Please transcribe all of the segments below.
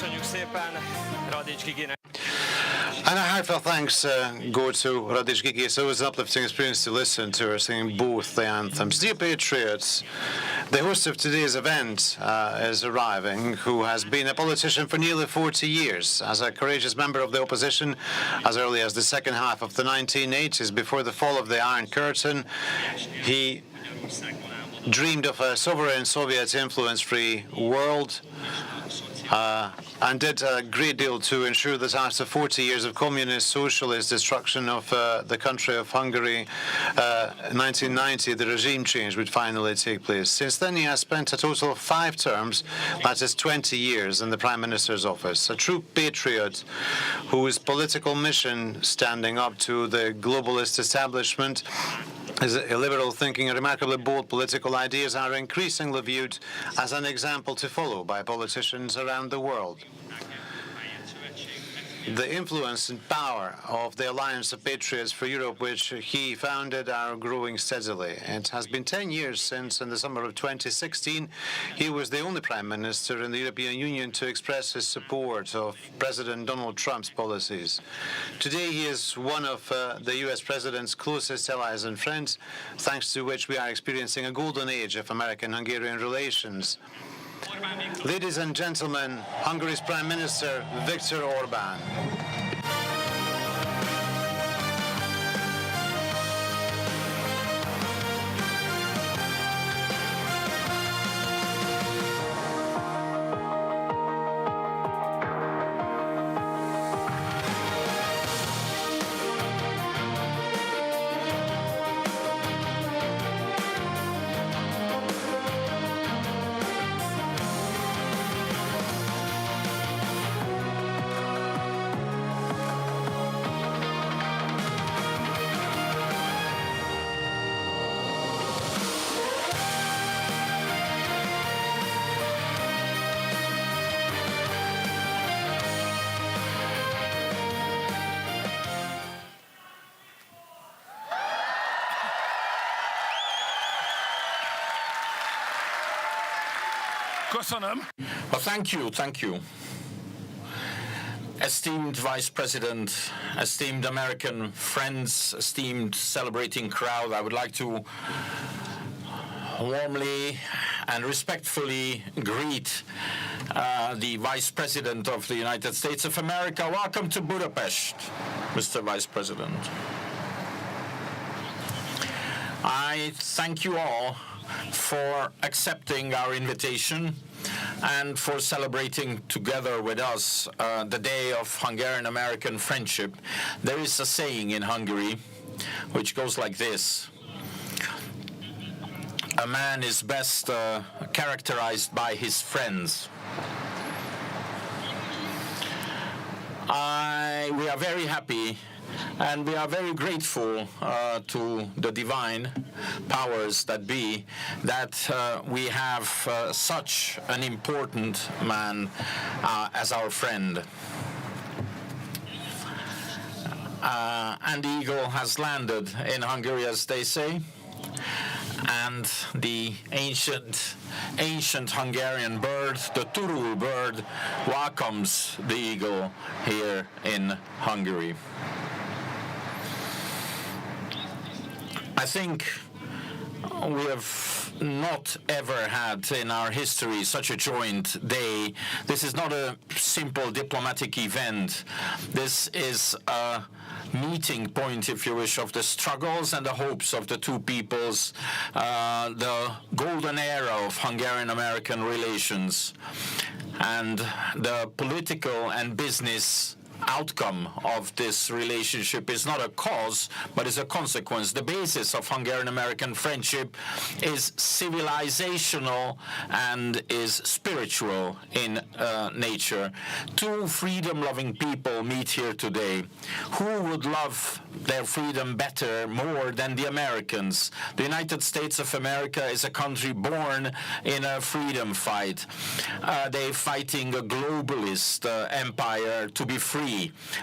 Köszönjük szépen Radics Giginek. And a heartfelt thanks go to Radic Gigi. So it was an uplifting experience to listen to her singing both the anthems. Dear Patriots, the host of today's event is arriving, who has been a politician for nearly 40 years, as a courageous member of the opposition as early as the second half of the 1980s, before the fall of the Iron Curtain. He dreamed of a sovereign Soviet influence-free world, and did a great deal to ensure that after 40 years of communist socialist destruction of the country of Hungary, 1990, the regime change would finally take place. Since then, he has spent a total of 5 terms, that is 20 years, in the Prime Minister's office. A true patriot whose political mission, standing up to the globalist establishment, his illiberal thinking and remarkably bold political ideas are increasingly viewed as an example to follow by politicians around the world. The influence and power of the Alliance of Patriots for Europe, which he founded, are growing steadily. It has been 10 years since, in the summer of 2016, he was the only Prime Minister in the European Union to express his support of President Donald Trump's policies. Today, he is one of the U.S. President's closest allies and friends, thanks to which we are experiencing a golden age of American-Hungarian relations. Ladies and gentlemen, Hungary's Prime Minister, Viktor Orban. Well, thank you. Esteemed Vice President, esteemed American friends, esteemed celebrating crowd, I would like to warmly and respectfully greet the Vice President of the United States of America. Welcome to Budapest, Mr. Vice President. I thank you all for accepting our invitation and for celebrating together with us the Day of Hungarian-American Friendship. There is a saying in Hungary which goes like this: a man is best characterized by his friends. We are very happy and we are very grateful to the divine powers that be that we have such an important man as our friend. And the eagle has landed in Hungary, as they say, and the ancient Hungarian bird, the turul bird, welcomes the eagle here in Hungary. I think we have not ever had in our history such a joint day. This is not a simple diplomatic event. This is a meeting point, if you wish, of the struggles and the hopes of the two peoples, the golden era of Hungarian-American relations, and the political and business outcome of this relationship is not a cause, but is a consequence. The basis of Hungarian-American friendship is civilizational and is spiritual in nature. Two freedom-loving people meet here today. Who would love their freedom better, more than the Americans? The United States of America is a country born in a freedom fight. They're fighting a globalist empire to be free.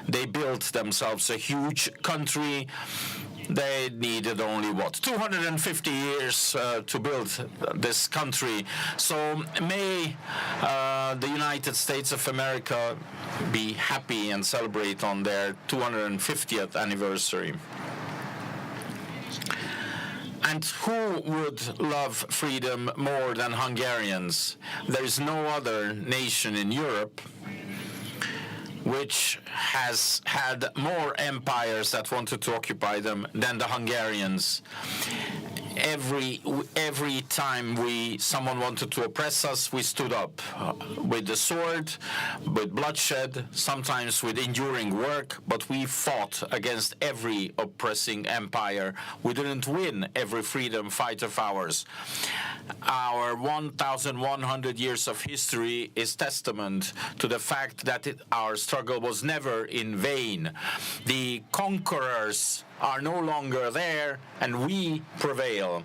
They built themselves a huge country They needed only, 250 years to build this country. So may the United States of America be happy and celebrate on their 250th anniversary. And who would love freedom more than Hungarians? There is no other nation in Europe which has had more empires that wanted to occupy them than the Hungarians. Every time someone wanted to oppress us, we stood up with the sword, with bloodshed, sometimes with enduring work, but we fought against every oppressing empire. We didn't win every freedom fight of ours. Our 1,100 years of history is testament to the fact that our struggle was never in vain. The conquerors are no longer there, and we prevail.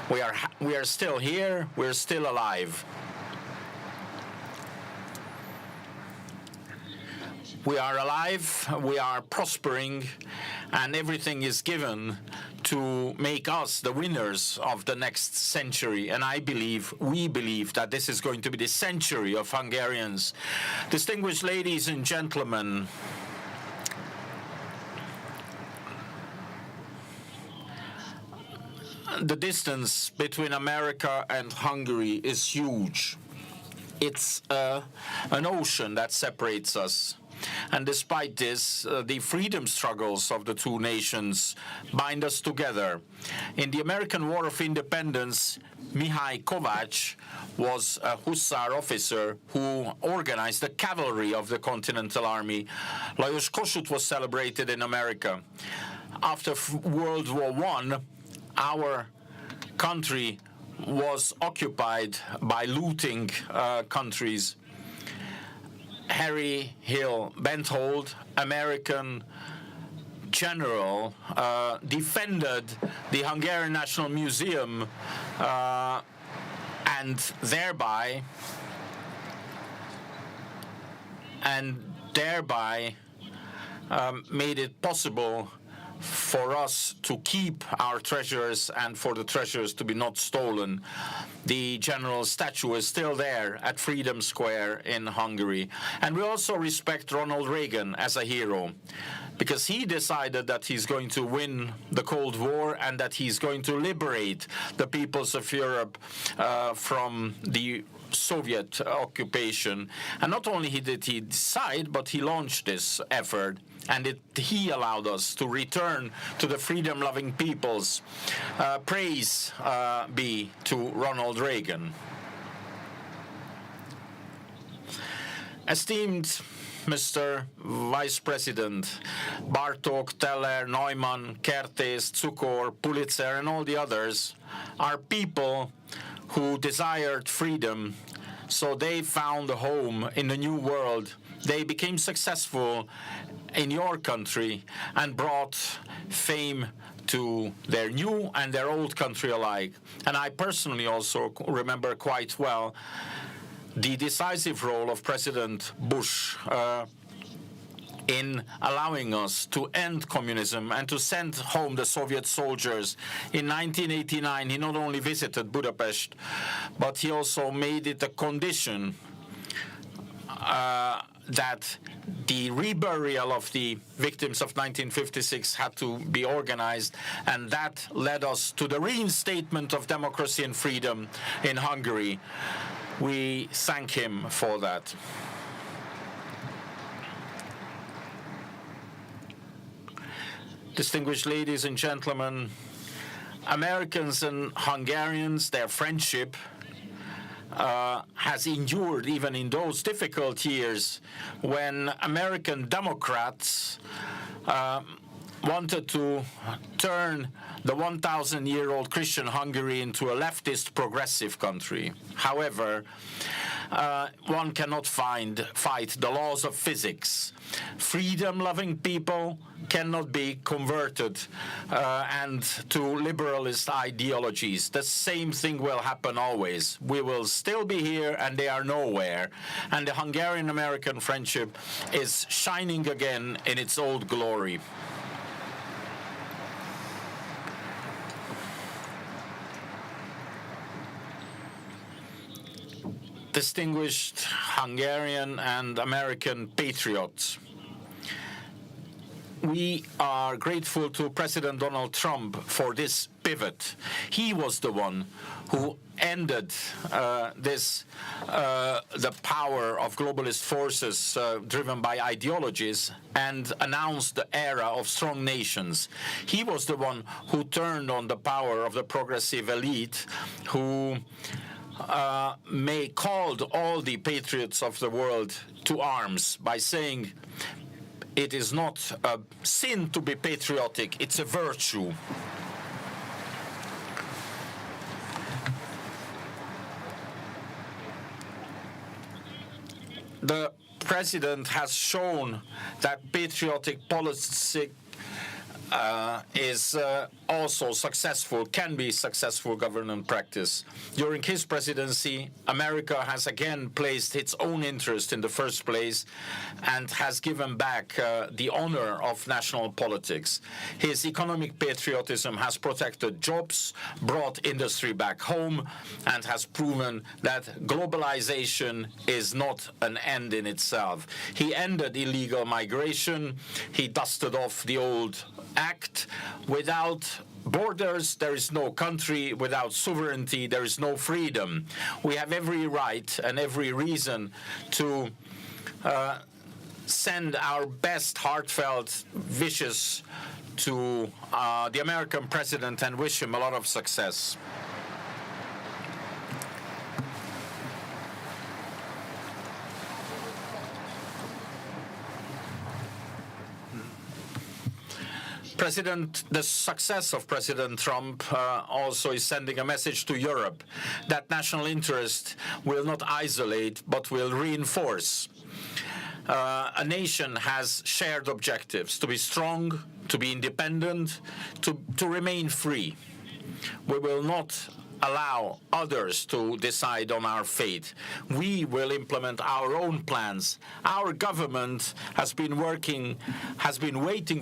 We are still here. We're still alive. We are alive, we are prospering, and everything is given to make us the winners of the next century. And we believe that this is going to be the century of Hungarians. Distinguished ladies and gentlemen, the distance between America and Hungary is huge. It's an ocean that separates us. And despite this, the freedom struggles of the two nations bind us together. In the American War of Independence, Mihály Kovács was a hussar officer who organized the cavalry of the Continental Army. Lajos Kossuth was celebrated in America. After World War I, our country was occupied by looting countries. Harry Hill Benthold, American general, defended the Hungarian National Museum and thereby made it possible for us to keep our treasures and for the treasures to be not stolen. The general's statue is still there at Freedom Square in Hungary. And we also respect Ronald Reagan as a hero, because he decided that he's going to win the Cold War and that he's going to liberate the peoples of Europe from the Soviet occupation. And not only did he decide, but he launched this effort. And he allowed us to return to the freedom-loving peoples. Praise be to Ronald Reagan. Esteemed Mr. Vice President, Bartók, Teller, Neumann, Kertész, Cukor, Pulitzer, and all the others are people who desired freedom, so they found a home in the new world. They became successful in your country and brought fame to their new and their old country alike. And I personally also remember quite well the decisive role of President Bush in allowing us to end communism and to send home the Soviet soldiers. In 1989, he not only visited Budapest, but he also made it a condition that the reburial of the victims of 1956 had to be organized, and that led us to the reinstatement of democracy and freedom in Hungary. We thank him for that. Distinguished ladies and gentlemen, Americans and Hungarians, their friendship has endured even in those difficult years when American Democrats wanted to turn the 1,000-year-old Christian Hungary into a leftist progressive country. However, one cannot fight the laws of physics. Freedom-loving people cannot be converted and to liberalist ideologies. The same thing will happen always. We will still be here and they are nowhere. And the Hungarian-American friendship is shining again in its old glory. distinguished Hungarian and American patriots, we are grateful to President Donald Trump for this pivot. He was the one who ended the power of globalist forces driven by ideologies and announced the era of strong nations. He was the one who turned on the power of the progressive elite, who called all the patriots of the world to arms by saying, it is not a sin to be patriotic, it's a virtue. The president has shown that patriotic policy is also successful, can be successful government practice. During his presidency, America has again placed its own interest in the first place and has given back the honor of national politics. His economic patriotism has protected jobs, brought industry back home, and has proven that globalization is not an end in itself. He ended illegal migration. He dusted off the old act. Without borders, there is no country. Without sovereignty, there is no freedom. We have every right and every reason to send our best heartfelt wishes to the American president and wish him a lot of success. The success of President Trump also is sending a message to Europe that national interest will not isolate but will reinforce. A nation has shared objectives: to be strong, to be independent, to remain free. We will not allow others to decide on our fate. We will implement our own plans. Our government has been waiting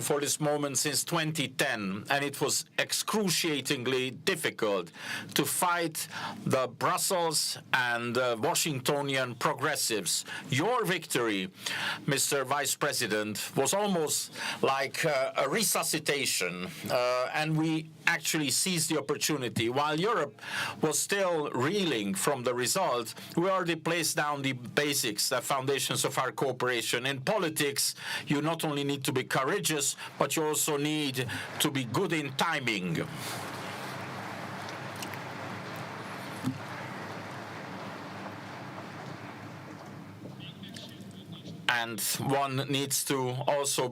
for this moment since 2010, and it was excruciatingly difficult to fight the Brussels and Washingtonian progressives. Your victory, Mr. Vice President, was almost like a resuscitation, and we actually seized the opportunity. While Europe was still reeling from the result, we already placed down the basics, the foundations of our cooperation. In politics, you not only need to be courageous, but you also need to be good in timing. And one needs to also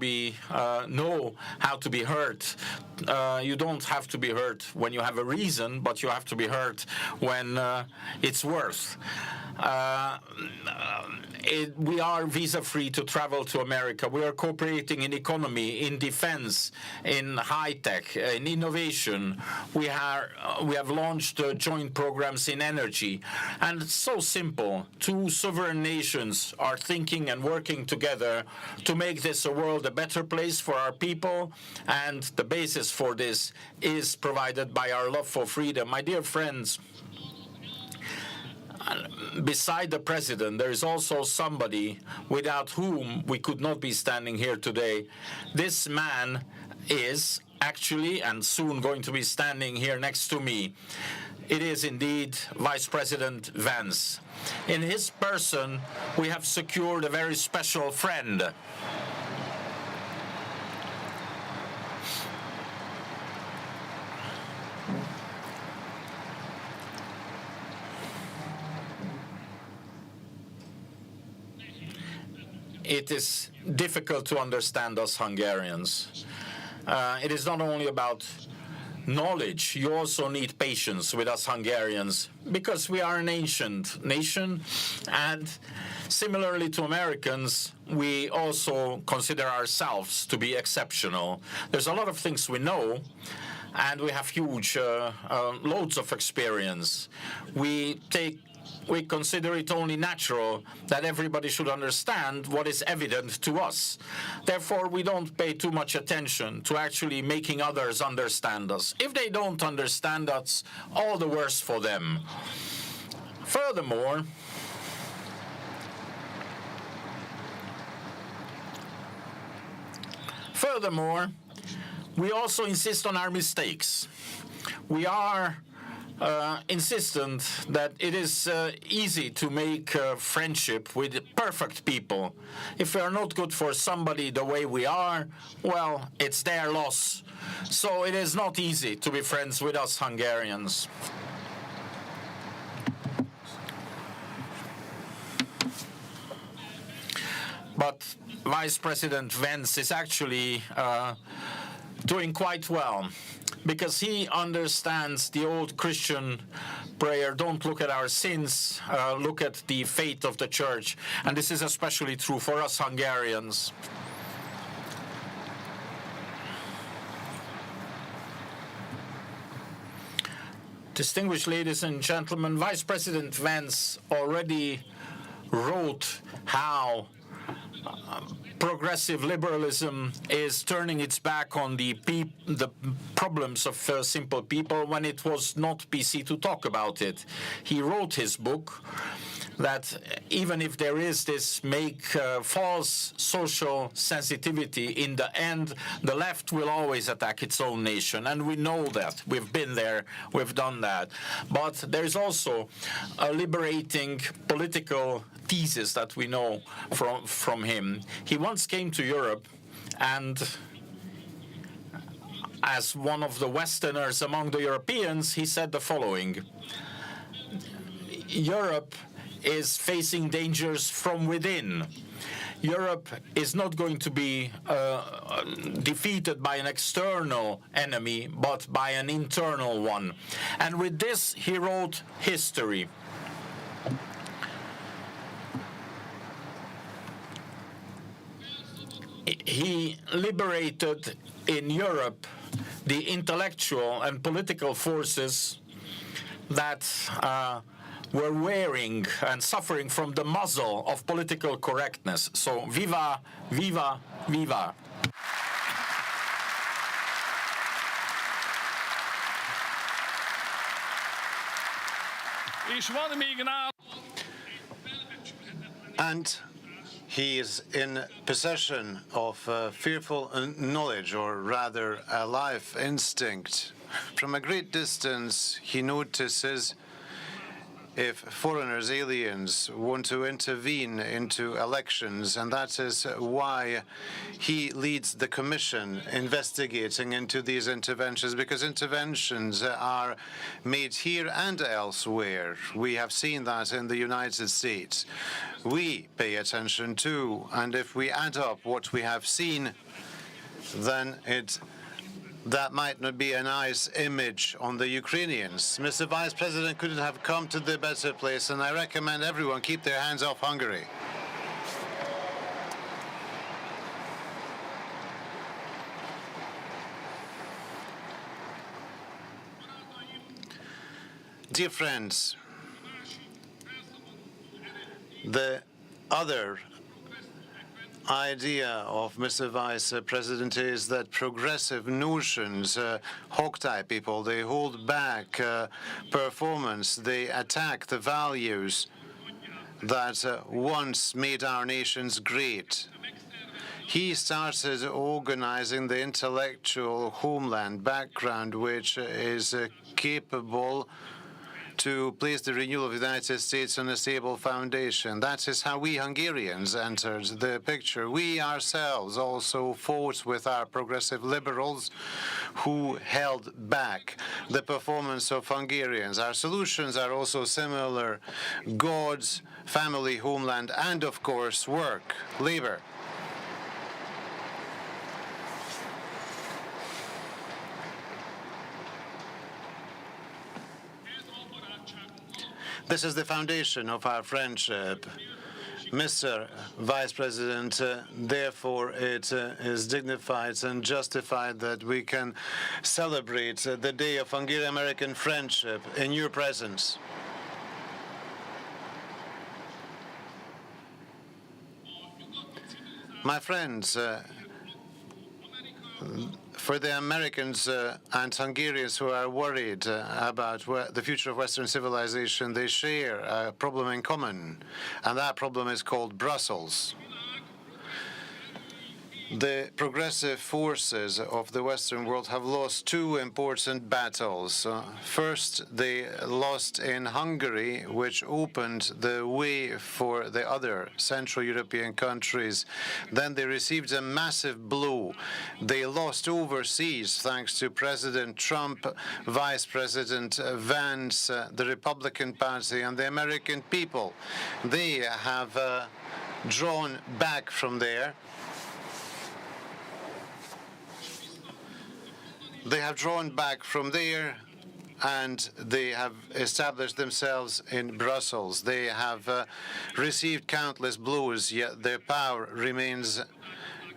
know how to be hurt. You don't have to be hurt when you have a reason, but you have to be hurt when it's worth. We are visa-free to travel to America. We are cooperating in economy, in defense, in high-tech, in innovation. We have launched joint programs in energy. And it's so simple. Two sovereign nations are thinking and working together to make this world a better place for our people. And the basis for this is provided by our love for freedom. My dear friends, beside the president, there is also somebody without whom we could not be standing here today. This man is actually and soon going to be standing here next to me. It is indeed Vice President Vance. In his person, we have secured a very special friend. It is difficult to understand us Hungarians. It is not only about knowledge, you also need patience with us Hungarians, because we are an ancient nation, and similarly to Americans, we also consider ourselves to be exceptional. There's a lot of things we know, and we have huge loads of experience. We consider it only natural that everybody should understand what is evident to us. Therefore, we don't pay too much attention to actually making others understand us. If they don't understand us, all the worse for them. Furthermore, Furthermore, we also insist on our mistakes. We are insistent that it is easy to make friendship with perfect people. If we are not good for somebody the way we are, well, it's their loss. So it is not easy to be friends with us Hungarians. But Vice President Vance is actually doing quite well, because he understands the old Christian prayer, don't look at our sins, look at the fate of the church. And this is especially true for us Hungarians. Distinguished ladies and gentlemen, Vice President Vance already wrote how progressive liberalism is turning its back on the problems of simple people when it was not PC to talk about it. He wrote his book that even if there is this false social sensitivity, in the end, the left will always attack its own nation. And we know that. We've been there. We've done that. But there's also a liberating political thesis that we know from him. He once came to Europe, and as one of the Westerners among the Europeans, he said the following: Europe is facing dangers from within. Europe is not going to be defeated by an external enemy, but by an internal one. And with this, he wrote history. He liberated in Europe the intellectual and political forces that were wearing and suffering from the muzzle of political correctness. So, viva, viva, viva. And he is in possession of fearful knowledge, or rather a life instinct. From a great distance, he notices if foreigners, aliens, want to intervene into elections, and that is why he leads the commission investigating into these interventions, because interventions are made here and elsewhere. We have seen that in the United States. We pay attention too, and if we add up what we have seen, then that might not be a nice image on the Ukrainians. Mr. Vice President couldn't have come to the better place, and I recommend everyone keep their hands off Hungary. Dear friends, the other idea of Mr. Vice President is that progressive notions hogtie people. They hold back performance. They attack the values that once made our nations great. He started organizing the intellectual homeland background, which is capable to place the renewal of the United States on a stable foundation. That is how we Hungarians entered the picture. We ourselves also fought with our progressive liberals who held back the performance of Hungarians. Our solutions are also similar: God's family, homeland, and of course work, labor. This is the foundation of our friendship. Mr. Vice President, therefore it is dignified and justified that we can celebrate the Day of Hungarian-American Friendship in your presence. My friends, for the Americans and Hungarians who are worried about the future of Western civilization, they share a problem in common, and that problem is called Brussels. The progressive forces of the Western world have lost two important battles. First, they lost in Hungary, which opened the way for the other Central European countries. Then they received a massive blow. They lost overseas thanks to President Trump, Vice President Vance, the Republican Party, and the American people. They have drawn back from there. They have drawn back from there, and they have established themselves in Brussels. They have received countless blows, yet their power remains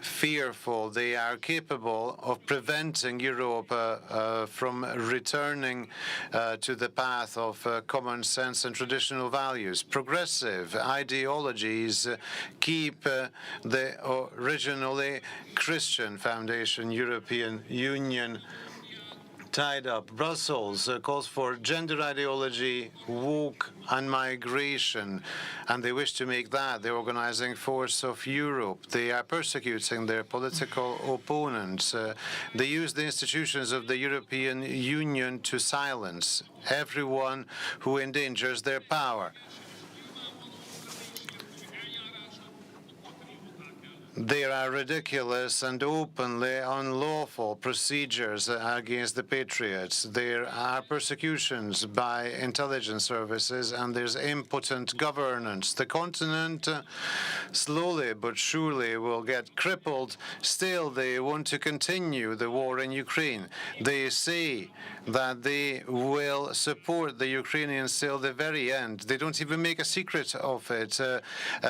fearful. They are capable of preventing Europe from returning to the path of common sense and traditional values. Progressive ideologies keep the originally Christian foundation, European Union, tied up. Brussels calls for gender ideology, woke, and migration, and they wish to make that the organizing force of Europe. They are persecuting their political opponents. They use the institutions of the European Union to silence everyone who endangers their power. There are ridiculous and openly unlawful procedures against the patriots. There are persecutions by intelligence services, and there's impotent governance. The continent slowly but surely will get crippled. Still, they want to continue the war in Ukraine. They say that they will support the Ukrainians till the very end. They don't even make a secret of it.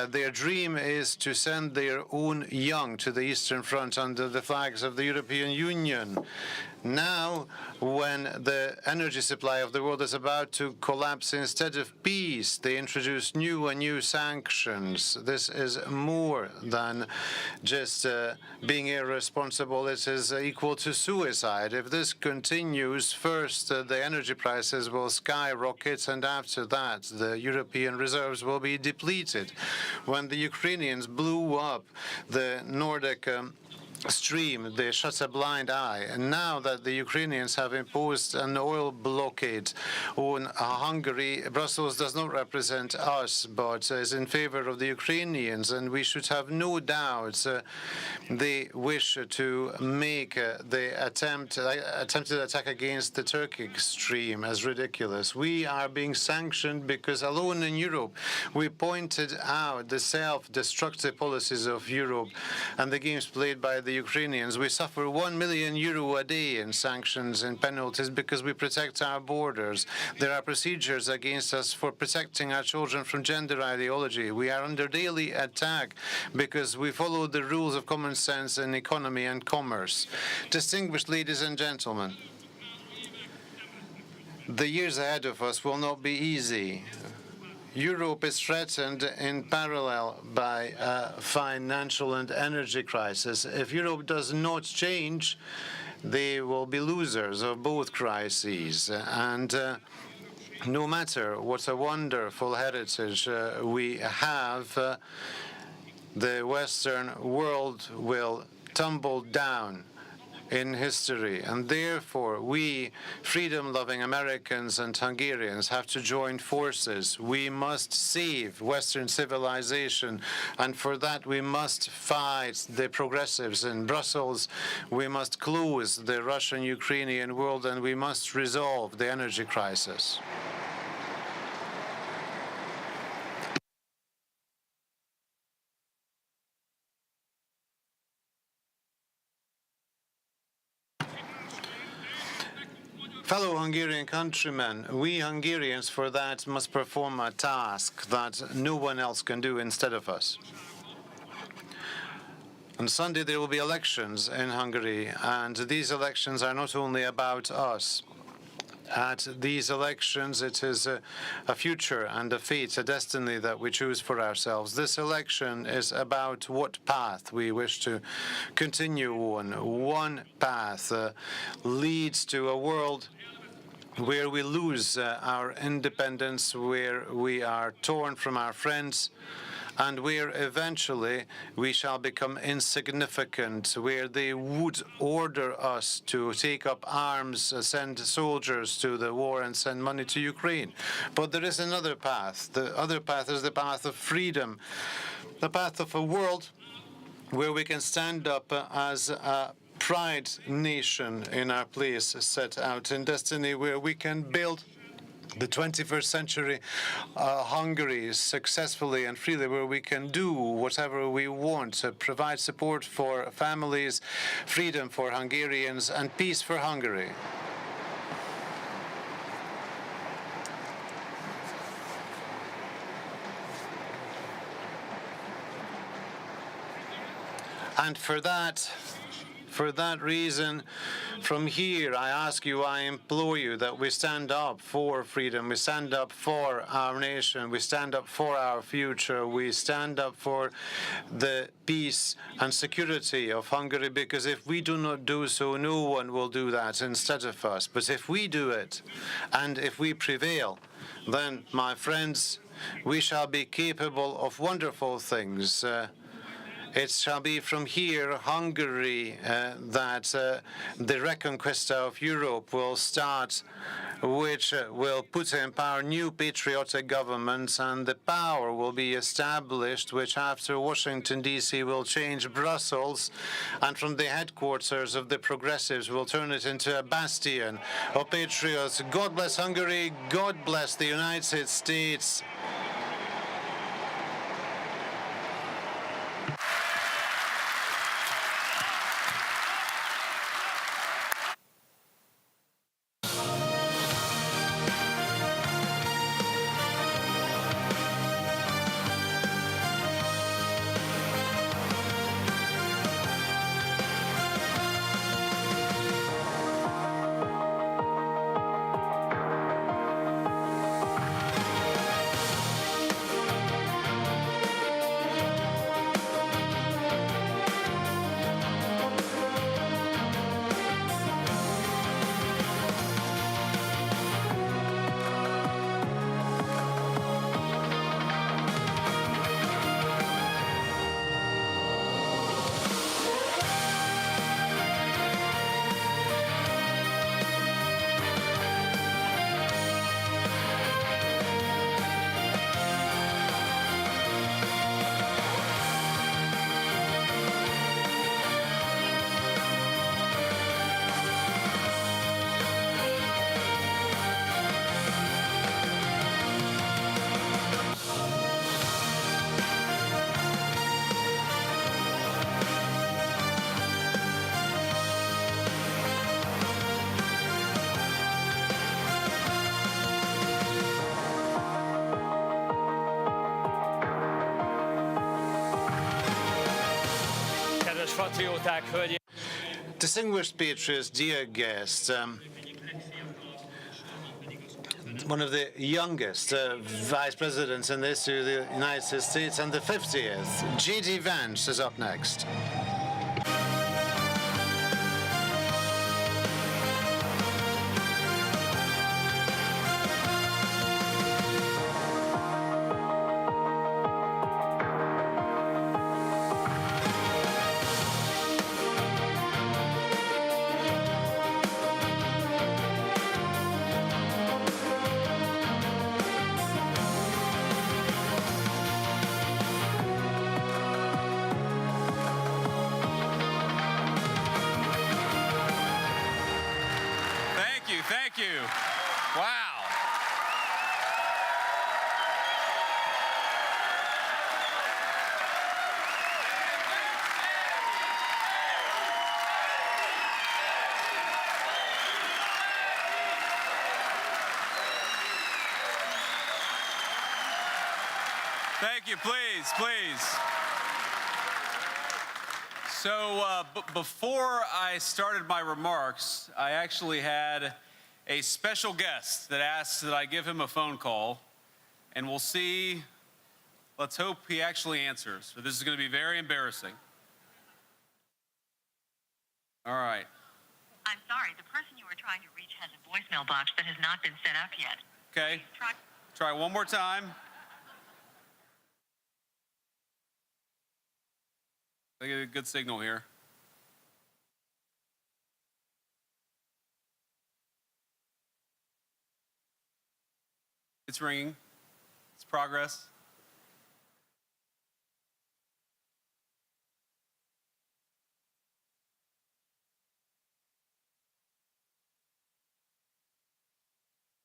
Their dream is to send their own young to the Eastern Front under the flags of the European Union. Now, when the energy supply of the world is about to collapse, instead of peace, they introduce new and new sanctions. This is more than just being irresponsible. It is equal to suicide. If this continues, first, the energy prices will skyrocket, and after that, the European reserves will be depleted. When the Ukrainians blew up the Nordic stream, they shut a blind eye. And now that the Ukrainians have imposed an oil blockade on Hungary, Brussels does not represent us, but is in favor of the Ukrainians. And we should have no doubt they wish to make the attempted attack against the Turkic stream as ridiculous. We are being sanctioned because alone in Europe we pointed out the self-destructive policies of Europe and the games played by the Ukrainians. We suffer €1 million a day in sanctions and penalties because we protect our borders. There are procedures against us for protecting our children from gender ideology. We are under daily attack because we follow the rules of common sense in economy and commerce. Distinguished ladies and gentlemen, the years ahead of us will not be easy. Europe is threatened in parallel by a financial and energy crisis. If Europe does not change, they will be losers of both crises. And no matter what a wonderful heritage we have, the Western world will tumble down in history, and therefore we freedom-loving Americans and Hungarians have to join forces. We must save Western civilization, and for that we must fight the progressives in Brussels. We must close the Russian-Ukrainian world, and we must resolve the energy crisis. Fellow Hungarian countrymen, we Hungarians for that must perform a task that no one else can do instead of us. On Sunday there will be elections in Hungary, and these elections are not only about us. At these elections, it is a future and a fate, a destiny that we choose for ourselves. This election is about what path we wish to continue on. One path leads to a world where we lose our independence, where we are torn from our friends, and where eventually we shall become insignificant, where they would order us to take up arms, send soldiers to the war and send money to Ukraine. But there is another path. The other path is the path of freedom, the path of a world where we can stand up as a pride nation in our place set out in destiny, where we can build the 21st century Hungary successfully and freely, where we can do whatever we want, to provide support for families, freedom for Hungarians, and peace for Hungary. And for that reason, from here, I ask you, I implore you that we stand up for freedom, we stand up for our nation, we stand up for our future, we stand up for the peace and security of Hungary, because if we do not do so, no one will do that instead of us. But if we do it, and if we prevail, then, my friends, we shall be capable of wonderful things. It shall be from here, Hungary, that the reconquista of Europe will start, which will put in power new patriotic governments, and the power will be established, which after Washington, D.C. will change Brussels, and from the headquarters of the progressives will turn it into a bastion of patriots. God bless Hungary. God bless the United States. Distinguished patriots, dear guests, one of the youngest vice presidents in the history of the United States, and the 50th, JD Vance, is up next. Thank you. Wow. Thank you. Please, please. So before I started my remarks, I actually had a special guest that asked that I give him a phone call, and we'll see. Let's hope he actually answers. So this is going to be very embarrassing. All right. I'm sorry, the person you were trying to reach has a voicemail box that has not been set up yet. Okay. Try one more time. I get a good signal here. It's ringing. It's progress.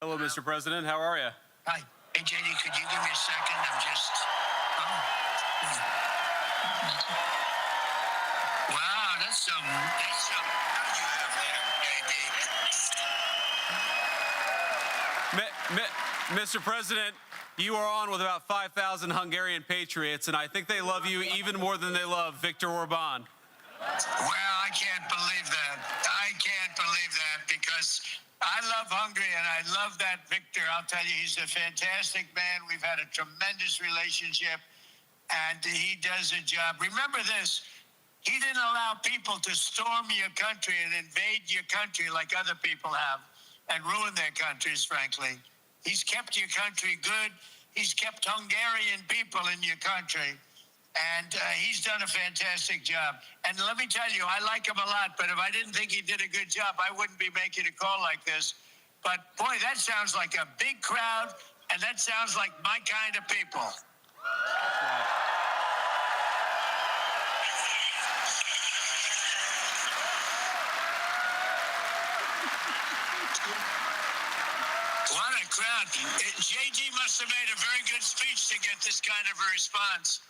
Hello, Mr. President. How are you? Hi. Hey, JD, could you give me a second? I'm just... Wow, that's some... How do you have there, JD? Mr. President, you are on with about 5,000 Hungarian patriots, and I think they love you even more than they love Viktor Orban. Well, I can't believe that. I can't believe that because I love Hungary and I love that Viktor. I'll tell you, he's a fantastic man. We've had a tremendous relationship and he does a job. Remember this, he didn't allow people to storm your country and invade your country like other people have and ruin their countries, frankly. He's kept your country good. He's kept Hungarian people in your country. And he's done a fantastic job. And let me tell you, I like him a lot, but if I didn't think he did a good job, I wouldn't be making a call like this. But boy, that sounds like a big crowd, and that sounds like my kind of people. What a crowd. JD must have made a very good speech to get this kind of a response.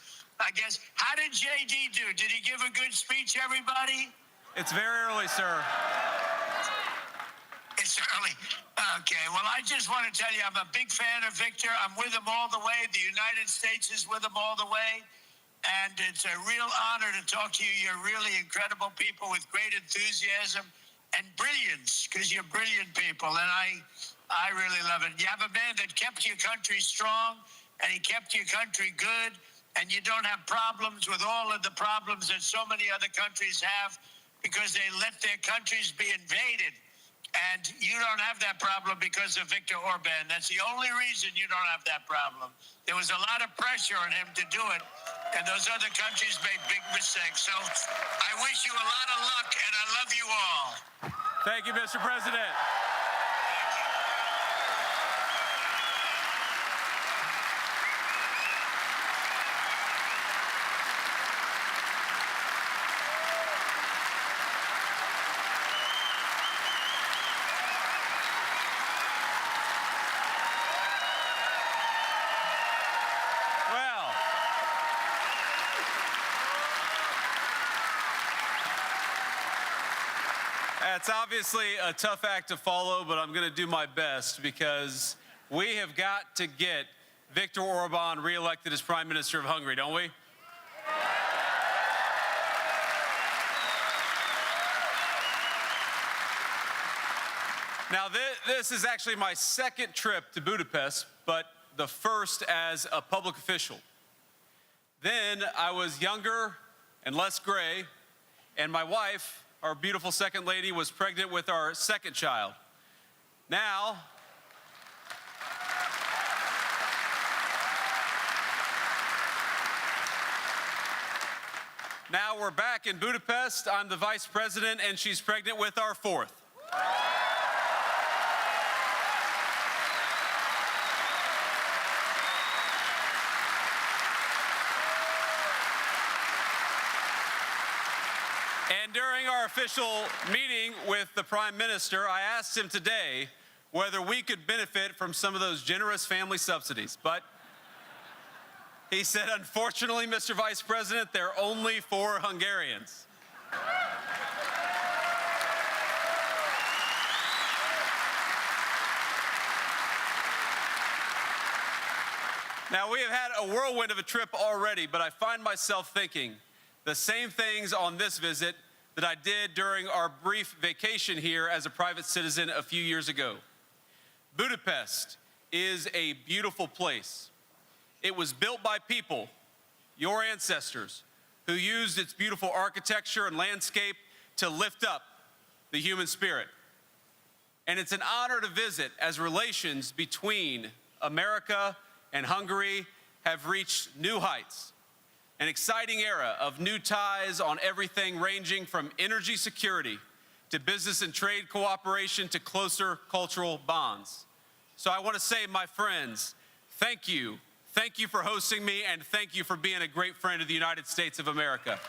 I guess. How did JD do? Did he give a good speech, everybody? It's very early, sir. It's early. Okay, well, I just want to tell you, I'm a big fan of Viktor. I'm with him all the way. The United States is with him all the way. And it's a real honor to talk to you. You're really incredible people with great enthusiasm and brilliance, because you're brilliant people. And I really love it. You have a man that kept your country strong, and he kept your country good. And you don't have problems with all of the problems that so many other countries have because they let their countries be invaded. And you don't have that problem because of Viktor Orban. That's the only reason you don't have that problem. There was a lot of pressure on him to do it, and those other countries made big mistakes. So I wish you a lot of luck, and I love you all. Thank you, Mr. President. It's obviously a tough act to follow, but I'm going to do my best because we have got to get Viktor Orban reelected as Prime Minister of Hungary, don't we? Now, this is actually my second trip to Budapest, but the first as a public official. Then I was younger and less gray, and my wife, our beautiful second lady, was pregnant with our second child. Now, we're back in Budapest. I'm the vice president, and she's pregnant with our fourth. And during our official meeting with the Prime Minister, I asked him today whether we could benefit from some of those generous family subsidies. But he said, unfortunately, Mr. Vice President, they're only for Hungarians. Now, we have had a whirlwind of a trip already, but I find myself thinking the same things on this visit that I did during our brief vacation here as a private citizen a few years ago. Budapest is a beautiful place. It was built by people, your ancestors, who used its beautiful architecture and landscape to lift up the human spirit. And it's an honor to visit as relations between America and Hungary have reached new heights. an exciting era of new ties on everything ranging from energy security to business and trade cooperation to closer cultural bonds. So I want to say, my friends, thank you. Thank you for hosting me, and thank you for being a great friend of the United States of America.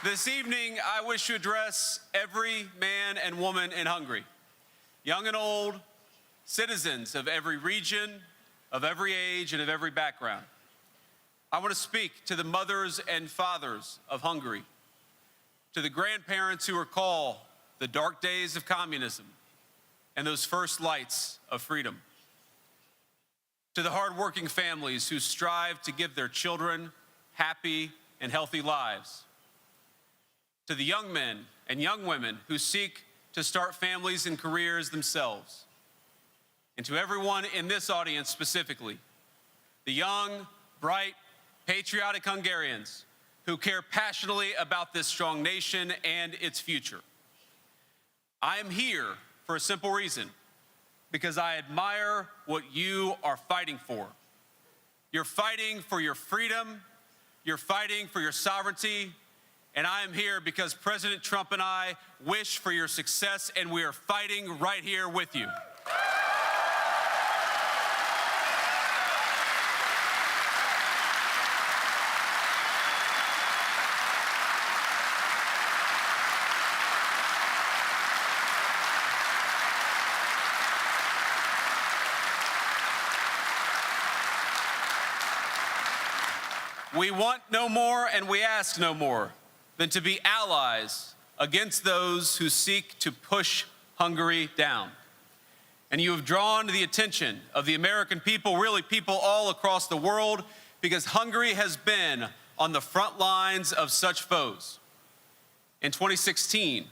This evening, I wish to address every man and woman in Hungary, young and old, citizens of every region, of every age, and of every background. I want to speak to the mothers and fathers of Hungary, to the grandparents who recall the dark days of communism and those first lights of freedom, to the hardworking families who strive to give their children happy and healthy lives, to the young men and young women who seek to start families and careers themselves, and to everyone in this audience specifically, the young, bright, patriotic Hungarians who care passionately about this strong nation and its future. I am here for a simple reason, because I admire what you are fighting for. You're fighting for your freedom, you're fighting for your sovereignty, and I am here because President Trump and I wish for your success, and we are fighting right here with you. We want no more and we ask no more than to be allies against those who seek to push Hungary down. And you have drawn the attention of the American people, really people all across the world, because Hungary has been on the front lines of such foes. In 2016,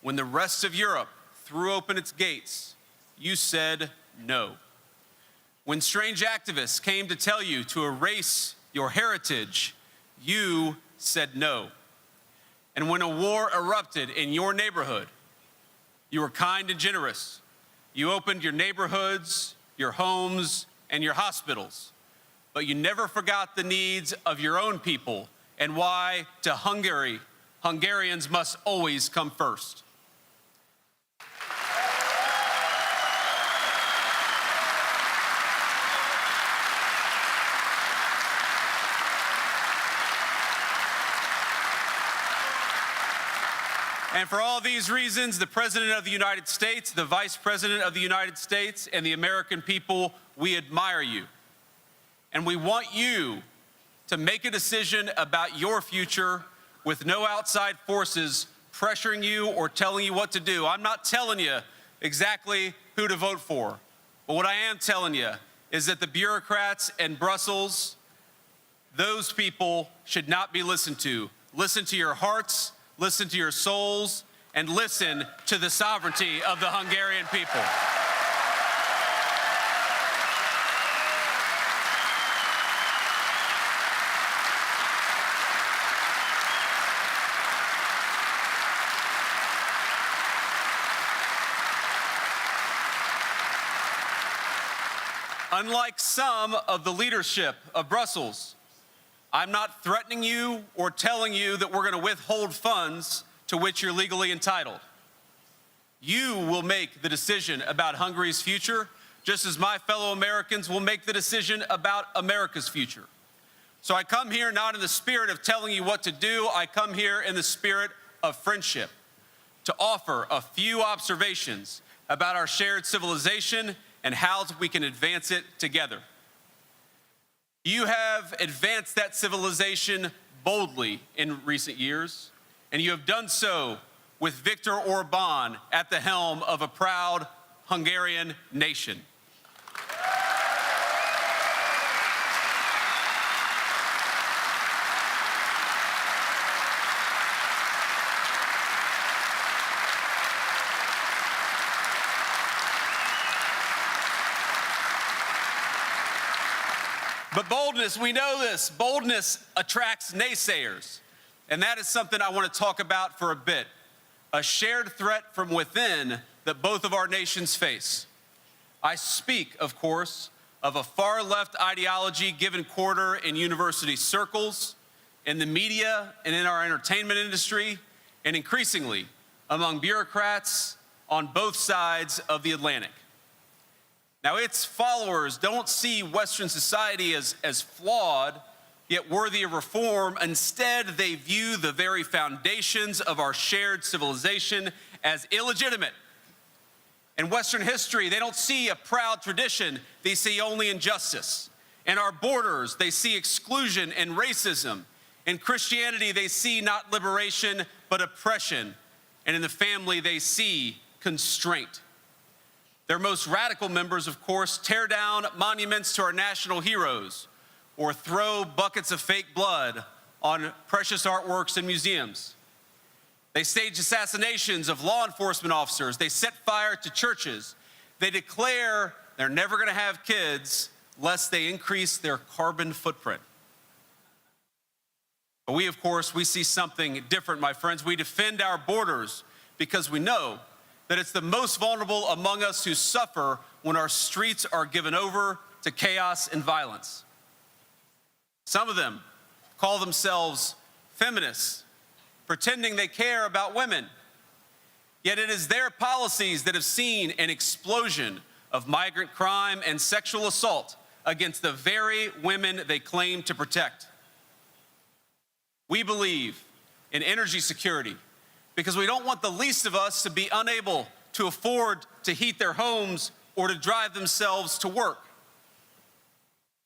when the rest of Europe threw open its gates, you said no. When strange activists came to tell you to erase your heritage, you said no. And when a war erupted in your neighborhood, you were kind and generous. You opened your neighborhoods, your homes, and your hospitals. But you never forgot the needs of your own people and why to Hungary, Hungarians must always come first. And for all these reasons, the President of the United States, the Vice President of the United States, and the American people, we admire you. And we want you to make a decision about your future with no outside forces pressuring you or telling you what to do. I'm not telling you exactly who to vote for. But what I am telling you is that the bureaucrats in Brussels, those people should not be listened to. Listen to your hearts. Listen to your souls, and listen to the sovereignty of the Hungarian people. Unlike some of the leadership of Brussels, I'm not threatening you or telling you that we're going to withhold funds to which you're legally entitled. You will make the decision about Hungary's future, just as my fellow Americans will make the decision about America's future. So I come here not in the spirit of telling you what to do, I come here in the spirit of friendship, to offer a few observations about our shared civilization and how we can advance it together. You have advanced that civilization boldly in recent years, and you have done so with Viktor Orban at the helm of a proud Hungarian nation. But boldness, we know this, boldness attracts naysayers. And that is something I want to talk about for a bit. A shared threat from within that both of our nations face. I speak, of course, of a far-left ideology given quarter in university circles, in the media, and in our entertainment industry, and increasingly among bureaucrats on both sides of the Atlantic. Now, its followers don't see Western society as flawed, yet worthy of reform. Instead, they view the very foundations of our shared civilization as illegitimate. In Western history, they don't see a proud tradition, they see only injustice. In our borders, they see exclusion and racism. In Christianity, they see not liberation, but oppression. And in the family, they see constraint. Their most radical members, of course, tear down monuments to our national heroes or throw buckets of fake blood on precious artworks in museums. They stage assassinations of law enforcement officers. They set fire to churches. They declare they're never going to have kids lest they increase their carbon footprint. But we, of course, we see something different, my friends. We defend our borders because we know that it's the most vulnerable among us who suffer when our streets are given over to chaos and violence. Some of them call themselves feminists, pretending they care about women. Yet it is their policies that have seen an explosion of migrant crime and sexual assault against the very women they claim to protect. We believe in energy security because we don't want the least of us to be unable to afford to heat their homes or to drive themselves to work.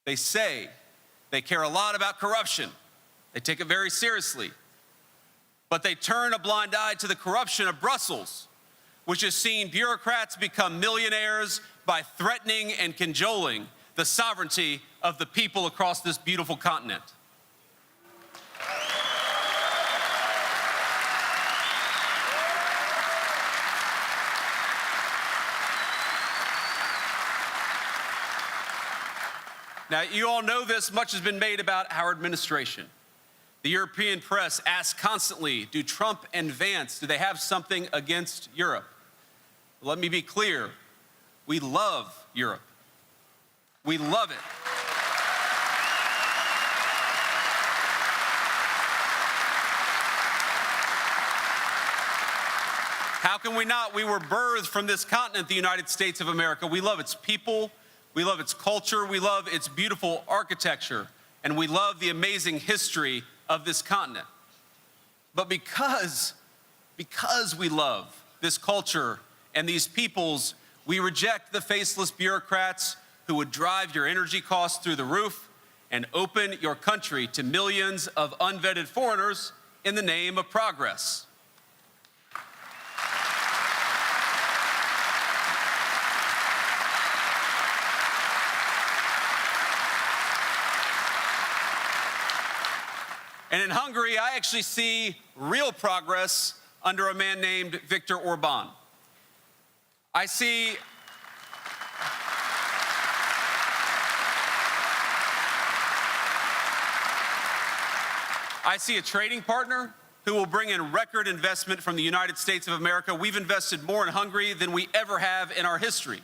They say they care a lot about corruption. They take it very seriously. But they turn a blind eye to the corruption of Brussels, which has seen bureaucrats become millionaires by threatening and cajoling the sovereignty of the people across this beautiful continent. Now, you all know this, much has been made about our administration. The European press asks constantly, do Trump and Vance, do they have something against Europe? Let me be clear, we love Europe. We love it. How can we not? We were birthed from this continent, the United States of America. We love its people. We love its culture, we love its beautiful architecture, and we love the amazing history of this continent. But because we love this culture and these peoples, we reject the faceless bureaucrats who would drive your energy costs through the roof and open your country to millions of unvetted foreigners in the name of progress. And in Hungary, I actually see real progress under a man named Viktor Orban. I see a trading partner who will bring in record investment from the United States of America. We've invested more in Hungary than we ever have in our history.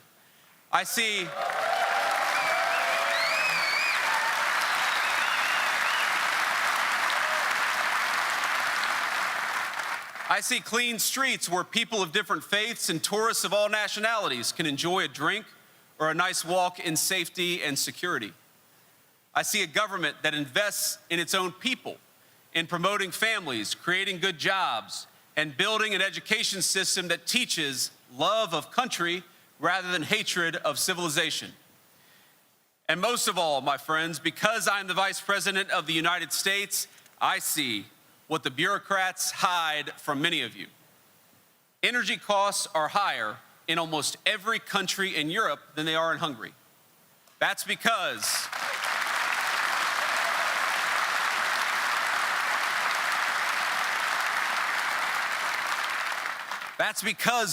I see clean streets where people of different faiths and tourists of all nationalities can enjoy a drink or a nice walk in safety and security. I see a government that invests in its own people, in promoting families, creating good jobs, and building an education system that teaches love of country rather than hatred of civilization. And most of all, my friends, because I'm the Vice President of the United States, I see what the bureaucrats hide from many of you. Energy costs are higher in almost every country in Europe than they are in Hungary. That's because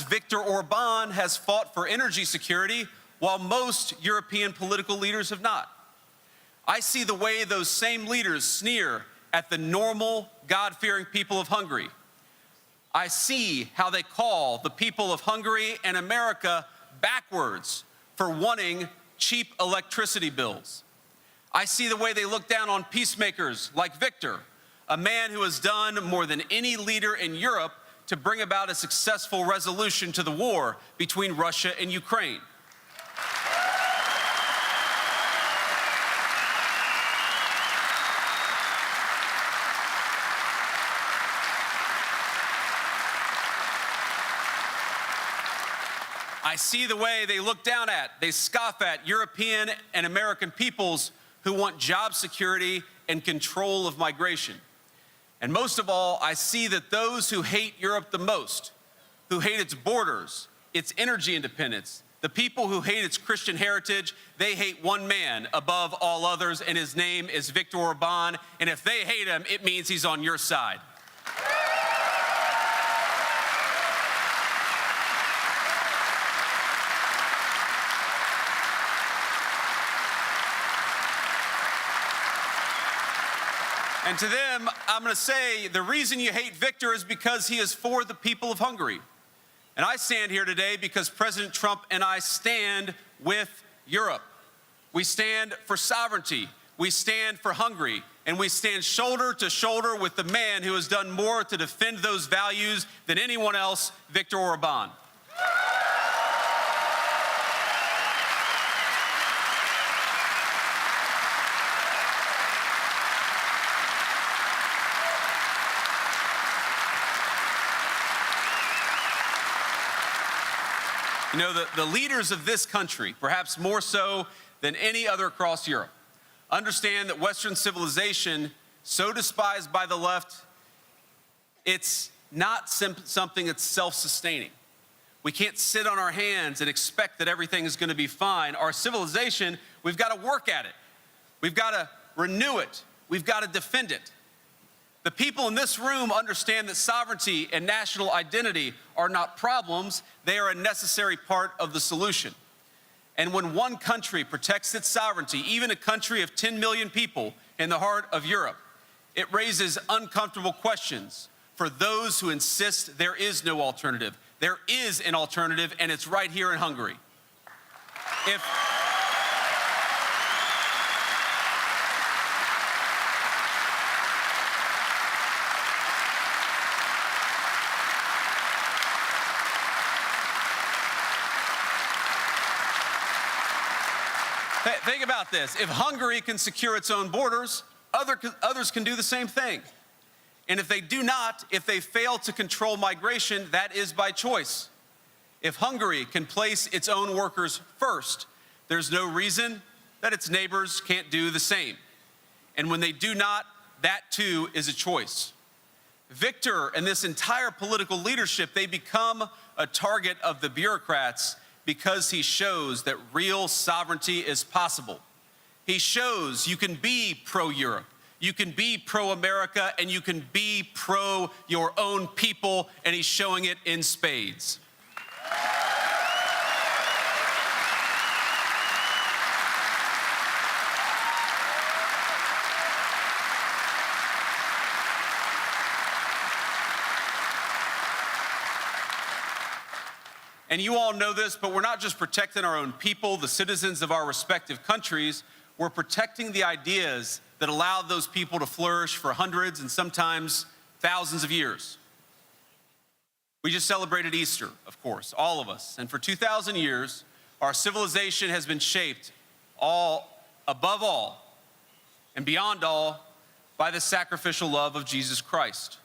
Viktor Orban has fought for energy security while most European political leaders have not. I see the way those same leaders sneer at the normal, God-fearing people of Hungary. I see how they call the people of Hungary and America backwards for wanting cheap electricity bills. I see the way they look down on peacemakers like Viktor, a man who has done more than any leader in Europe to bring about a successful resolution to the war between Russia and Ukraine. I see the way they look down at, they scoff at European and American peoples who want job security and control of migration. And most of all, I see that those who hate Europe the most, who hate its borders, its energy independence, the people who hate its Christian heritage, they hate one man above all others, and his name is Viktor Orban. And if they hate him, it means he's on your side. And to them, I'm going to say the reason you hate Viktor is because he is for the people of Hungary. And I stand here today because President Trump and I stand with Europe. We stand for sovereignty. We stand for Hungary. And we stand shoulder to shoulder with the man who has done more to defend those values than anyone else, Viktor Orban. You know, the leaders of this country, perhaps more so than any other across Europe, understand that Western civilization, so despised by the left, it's not something that's self-sustaining. We can't sit on our hands and expect that everything is going to be fine. Our civilization, we've got to work at it. We've got to renew it. We've got to defend it. The people in this room understand that sovereignty and national identity are not problems, they are a necessary part of the solution. And when one country protects its sovereignty, even a country of 10 million people in the heart of Europe, it raises uncomfortable questions for those who insist there is no alternative. There is an alternative, and it's right here in Hungary. Think about this. If Hungary can secure its own borders, others can do the same thing. And if they do not, if they fail to control migration, that is by choice. If Hungary can place its own workers first, there's no reason that its neighbors can't do the same. And when they do not, that too is a choice. Viktor and this entire political leadership, they become a target of the bureaucrats because he shows that real sovereignty is possible. He shows you can be pro-Europe, you can be pro-America, and you can be pro your own people, and he's showing it in spades. And you all know this, but we're not just protecting our own people, the citizens of our respective countries, we're protecting the ideas that allowed those people to flourish for hundreds and sometimes thousands of years. We just celebrated Easter, of course, all of us. And for 2,000 years, our civilization has been shaped above all and beyond all by the sacrificial love of Jesus Christ.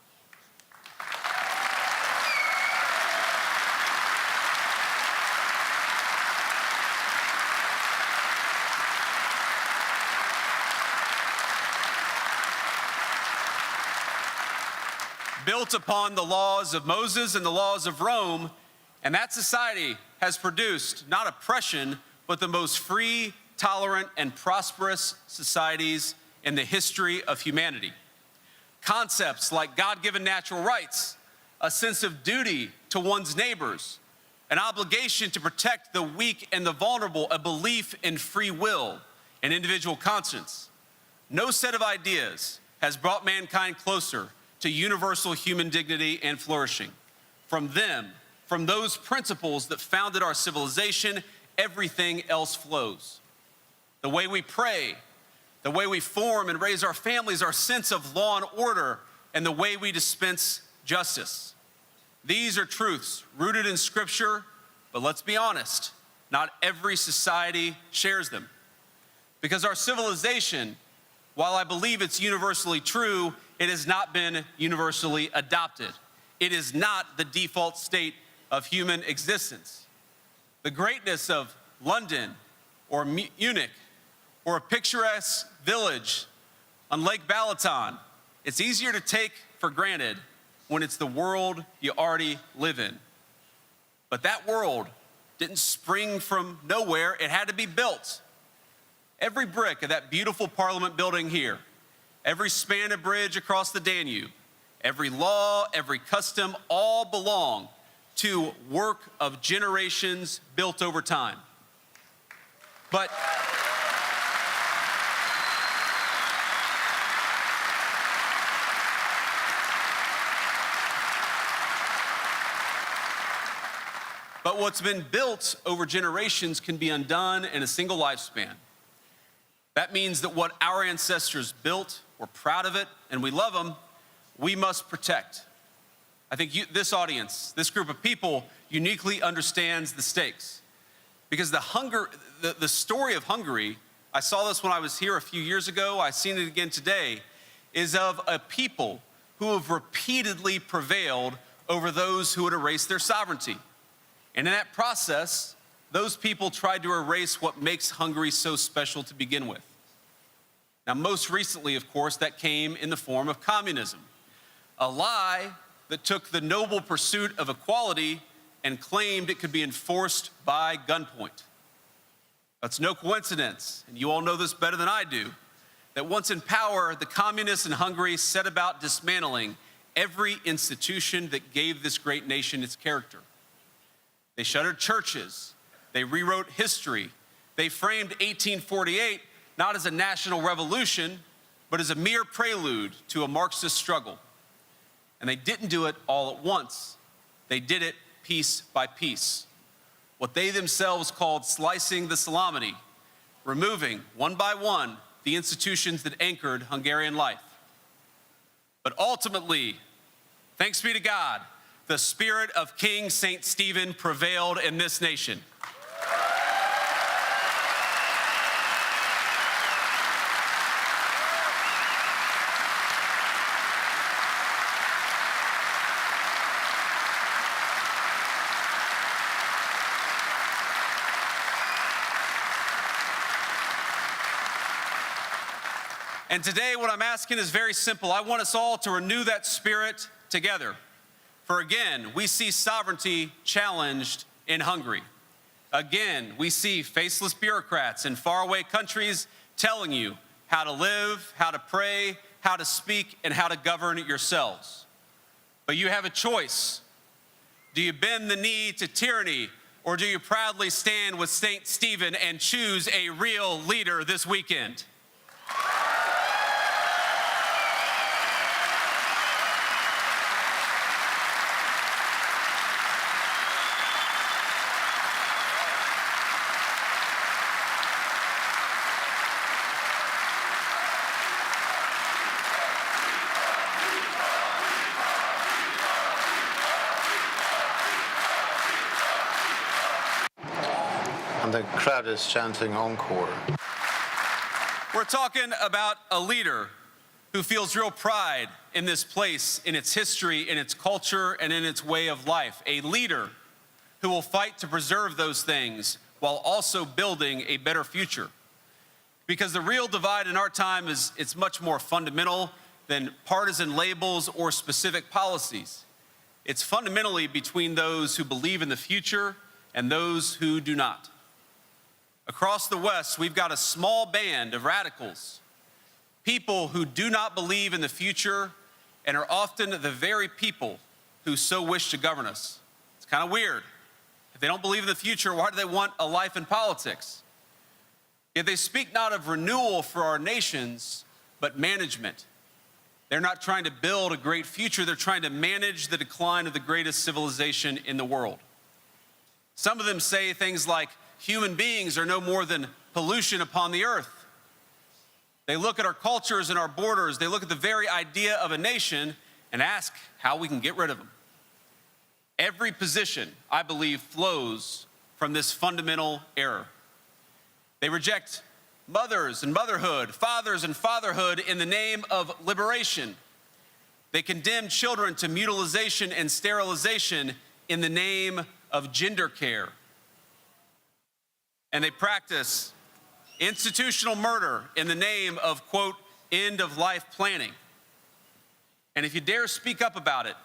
Built upon the laws of Moses and the laws of Rome, and that society has produced not oppression, but the most free, tolerant, and prosperous societies in the history of humanity. Concepts like God-given natural rights, a sense of duty to one's neighbors, an obligation to protect the weak and the vulnerable, a belief in free will and individual conscience, No set of ideas has brought mankind closer to universal human dignity and flourishing. From them, from those principles that founded our civilization, everything else flows. The way we pray, the way we form and raise our families, our sense of law and order, and the way we dispense justice. These are truths rooted in Scripture, but let's be honest, not every society shares them. Because our civilization, while I believe it's universally true, it has not been universally adopted. It is not the default state of human existence. The greatness of London or Munich or a picturesque village on Lake Balaton, it's easier to take for granted when it's the world you already live in. But that world didn't spring from nowhere. It had to be built. Every brick of that beautiful Parliament building here, every span of bridge across the Danube, every law, every custom, all belong to work of generations built over time. But what's been built over generations can be undone in a single lifespan. That means that what our ancestors built, we're proud of it, and we love them, we must protect. I think this audience, this group of people, uniquely understands the stakes. Because the story of Hungary, I saw this when I was here a few years ago, I've seen it again today, is of a people who have repeatedly prevailed over those who would erase their sovereignty. And in that process, those people tried to erase what makes Hungary so special to begin with. Now, most recently, of course, that came in the form of communism, a lie that took the noble pursuit of equality and claimed it could be enforced by gunpoint. That's no coincidence, and you all know this better than I do, that once in power, the communists in Hungary set about dismantling every institution that gave this great nation its character. They shuttered churches, they rewrote history, they framed 1848 not as a national revolution, but as a mere prelude to a Marxist struggle. And they didn't do it all at once. They did it piece by piece. What they themselves called slicing the salami, removing one by one the institutions that anchored Hungarian life. But ultimately, thanks be to God, the spirit of King St. Stephen prevailed in this nation. And today, what I'm asking is very simple. I want us all to renew that spirit together. For again, we see sovereignty challenged in Hungary. Again, we see faceless bureaucrats in faraway countries telling you how to live, how to pray, how to speak, and how to govern yourselves. But you have a choice. Do you bend the knee to tyranny, or do you proudly stand with St. Stephen and choose a real leader this weekend? And the crowd is chanting encore. We're talking about a leader who feels real pride in this place, in its history, in its culture, and in its way of life. A leader who will fight to preserve those things while also building a better future. Because the real divide in our time it's much more fundamental than partisan labels or specific policies. It's fundamentally between those who believe in the future and those who do not. Across the West, we've got a small band of radicals, people who do not believe in the future and are often the very people who so wish to govern us. It's kind of weird. If they don't believe in the future, why do they want a life in politics? Yet they speak not of renewal for our nations, but management. They're not trying to build a great future. They're trying to manage the decline of the greatest civilization in the world. Some of them say things like human beings are no more than pollution upon the earth. They look at our cultures and our borders. They look at the very idea of a nation and ask how we can get rid of them. Every position, I believe, flows from this fundamental error. They reject mothers and motherhood, fathers and fatherhood in the name of liberation. They condemn children to mutilation and sterilization in the name of gender care. And they practice institutional murder in the name of, quote, end of life planning. And if you dare speak up about it,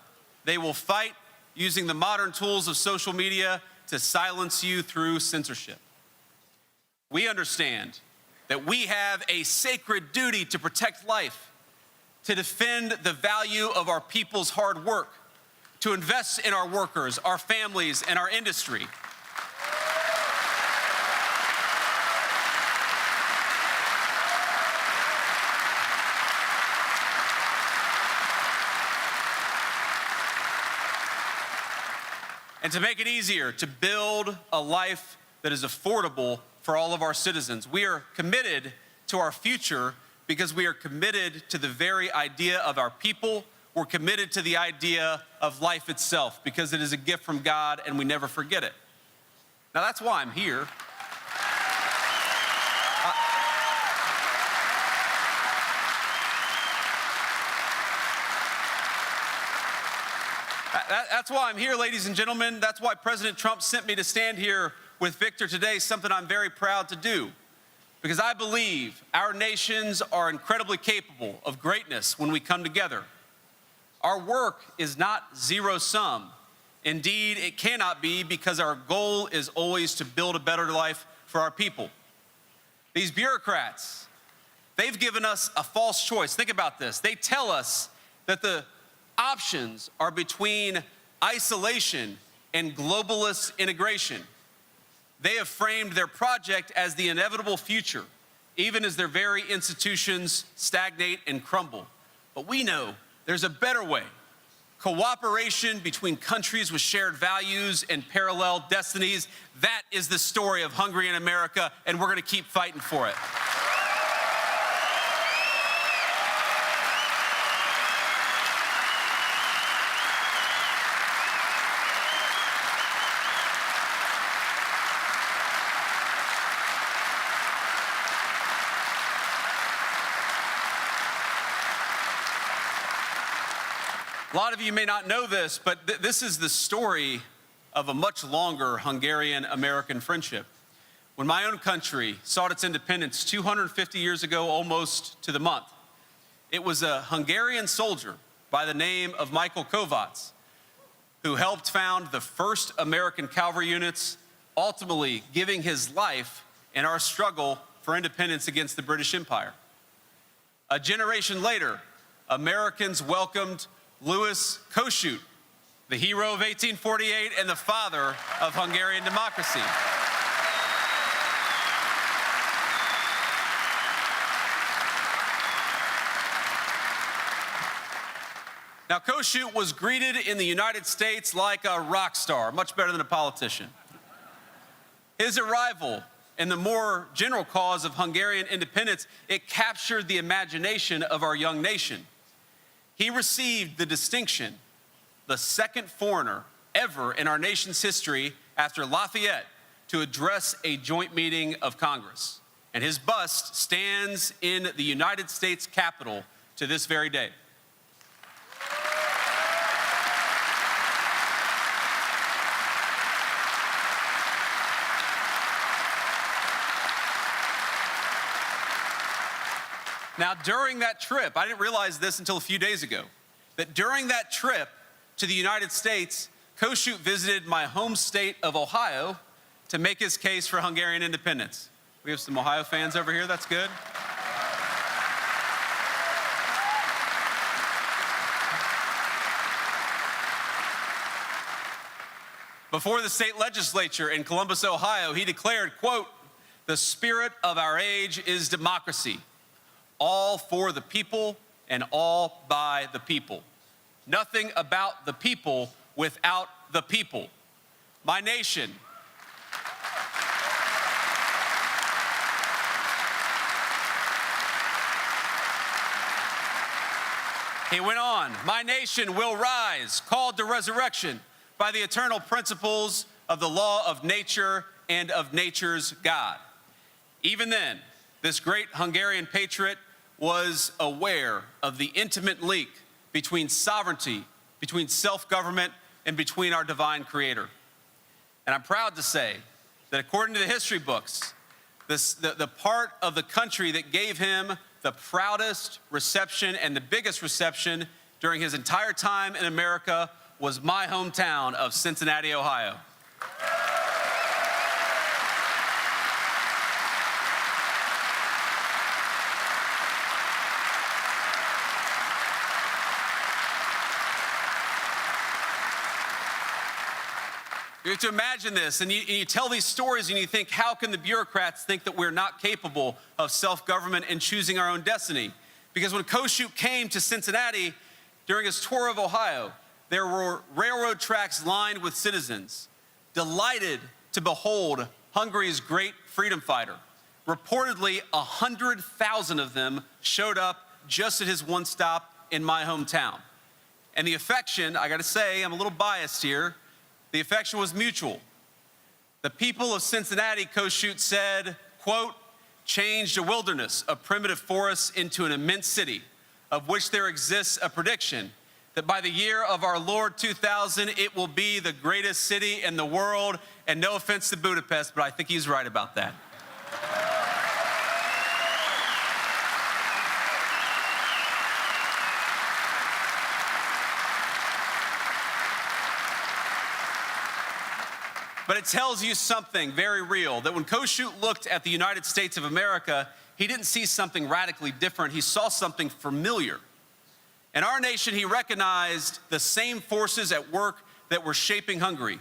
they will fight using the modern tools of social media to silence you through censorship. We understand that we have a sacred duty to protect life, to defend the value of our people's hard work, to invest in our workers, our families, and our industry. And to make it easier to build a life that is affordable for all of our citizens. We are committed to our future because we are committed to the very idea of our people. We're committed to the idea of life itself because it is a gift from God and we never forget it. Now that's why I'm here. That's why I'm here, ladies and gentlemen. That's why President Trump sent me to stand here with Viktor today, something I'm very proud to do. Because I believe our nations are incredibly capable of greatness when we come together. Our work is not zero-sum. Indeed, it cannot be, because our goal is always to build a better life for our people. These bureaucrats, they've given us a false choice. Think about this. They tell us that the options are between isolation and globalist integration. They have framed their project as the inevitable future, even as their very institutions stagnate and crumble. But we know there's a better way. Cooperation between countries with shared values and parallel destinies. That is the story of Hungary and America, and we're going to keep fighting for it. A lot of you may not know this, but this is the story of a much longer Hungarian-American friendship. When my own country sought its independence 250 years ago, almost to the month, it was a Hungarian soldier by the name of Michael Kovács who helped found the first American cavalry units, ultimately giving his life in our struggle for independence against the British Empire. A generation later, Americans welcomed Louis Kossuth, the hero of 1848 and the father of Hungarian democracy. Now, Kossuth was greeted in the United States like a rock star, much better than a politician. His arrival in the more general cause of Hungarian independence, it captured the imagination of our young nation. He received the distinction, the second foreigner ever in our nation's history after Lafayette, to address a joint meeting of Congress. And his bust stands in the United States Capitol to this very day. Now, during that trip, I didn't realize this until a few days ago, that during that trip to the United States, Kossuth visited my home state of Ohio to make his case for Hungarian independence. We have some Ohio fans over here, that's good. Before the state legislature in Columbus, Ohio, he declared, quote, "The spirit of our age is democracy. all for the people and all by the people. Nothing about the people without the people. My nation. He went on, my nation will rise, called to resurrection by the eternal principles of the law of nature and of nature's God. Even then, this great Hungarian patriot was aware of the intimate link between sovereignty, between self-government, and between our divine creator. And I'm proud to say that according to the history books, the part of the country that gave him the proudest reception and the biggest reception during his entire time in America was my hometown of Cincinnati, Ohio. You have to imagine this, and you tell these stories and you think, how can the bureaucrats think that we're not capable of self-government and choosing our own destiny? Because when Kossuth came to Cincinnati during his tour of Ohio, there were railroad tracks lined with citizens, delighted to behold Hungary's great freedom fighter. Reportedly, 100,000 of them showed up just at his one stop in my hometown. And the affection, I gotta say, I'm a little biased here, the affection was mutual. The people of Cincinnati, Kossuth said, quote, changed a wilderness of primitive forests into an immense city, of which there exists a prediction that by the year of our Lord 2000, it will be the greatest city in the world. And no offense to Budapest, but I think he's right about that. But it tells you something very real, that when Kossuth looked at the United States of America, he didn't see something radically different. He saw something familiar. In our nation, he recognized the same forces at work that were shaping Hungary.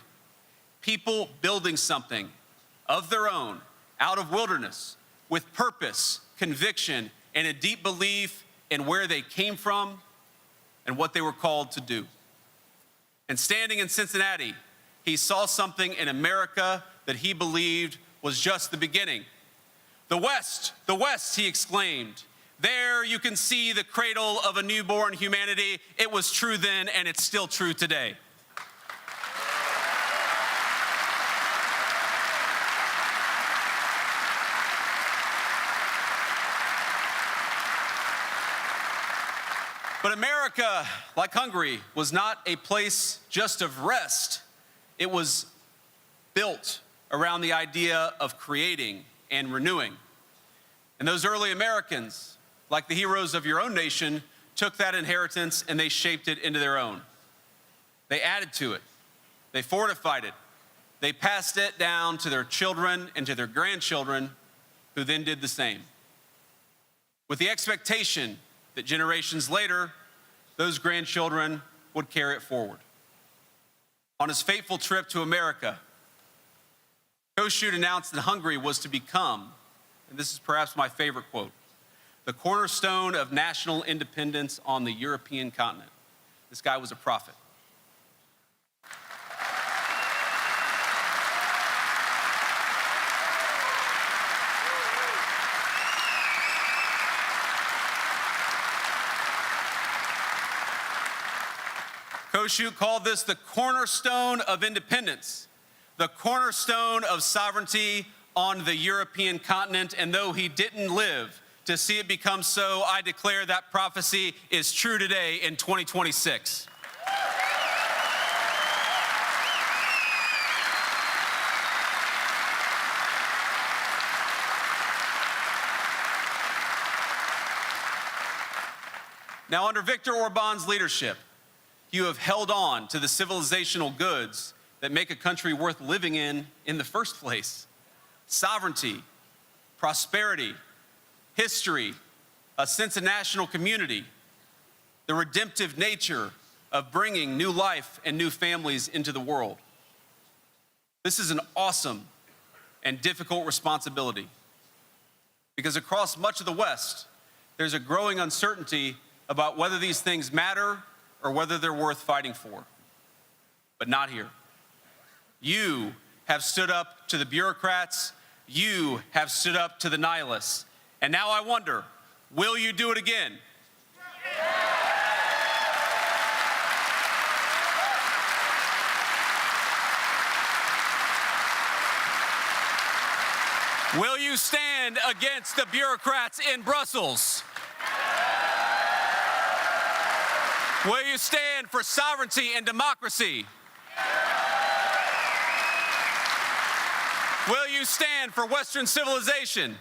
People building something of their own, out of wilderness, with purpose, conviction, and a deep belief in where they came from and what they were called to do. And standing in Cincinnati, he saw something in America that he believed was just the beginning. The West, he exclaimed. There you can see the cradle of a newborn humanity. It was true then, and it's still true today. But America, like Hungary, was not a place just of rest. It was built around the idea of creating and renewing. And those early Americans, like the heroes of your own nation, took that inheritance and they shaped it into their own. They added to it. They fortified it. They passed it down to their children and to their grandchildren, who then did the same, with the expectation that generations later, those grandchildren would carry it forward. On his fateful trip to America, Kossuth announced that Hungary was to become, and this is perhaps my favorite quote, the cornerstone of national independence on the European continent. This guy was a prophet. Kossuth called this the cornerstone of independence, the cornerstone of sovereignty on the European continent. And though he didn't live to see it become so, I declare that prophecy is true today in 2026. Now, under Viktor Orban's leadership, you have held on to the civilizational goods that make a country worth living in the first place. Sovereignty, prosperity, history, a sense of national community, the redemptive nature of bringing new life and new families into the world. This is an awesome and difficult responsibility, because across much of the West, there's a growing uncertainty about whether these things matter or whether they're worth fighting for. But not here. You have stood up to the bureaucrats. You have stood up to the nihilists. And now I wonder, will you do it again? Will you stand against the bureaucrats in Brussels? Will you stand for sovereignty and democracy? Will you stand for Western civilization?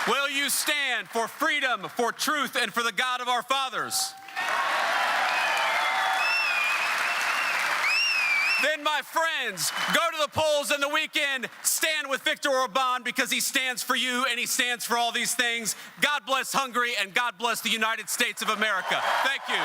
Will you stand for freedom, for truth, and for the God of our fathers? Then, my friends, go to the polls in the weekend, stand with Viktor Orban because he stands for you and he stands for all these things. God bless Hungary and God bless the United States of America. Thank you.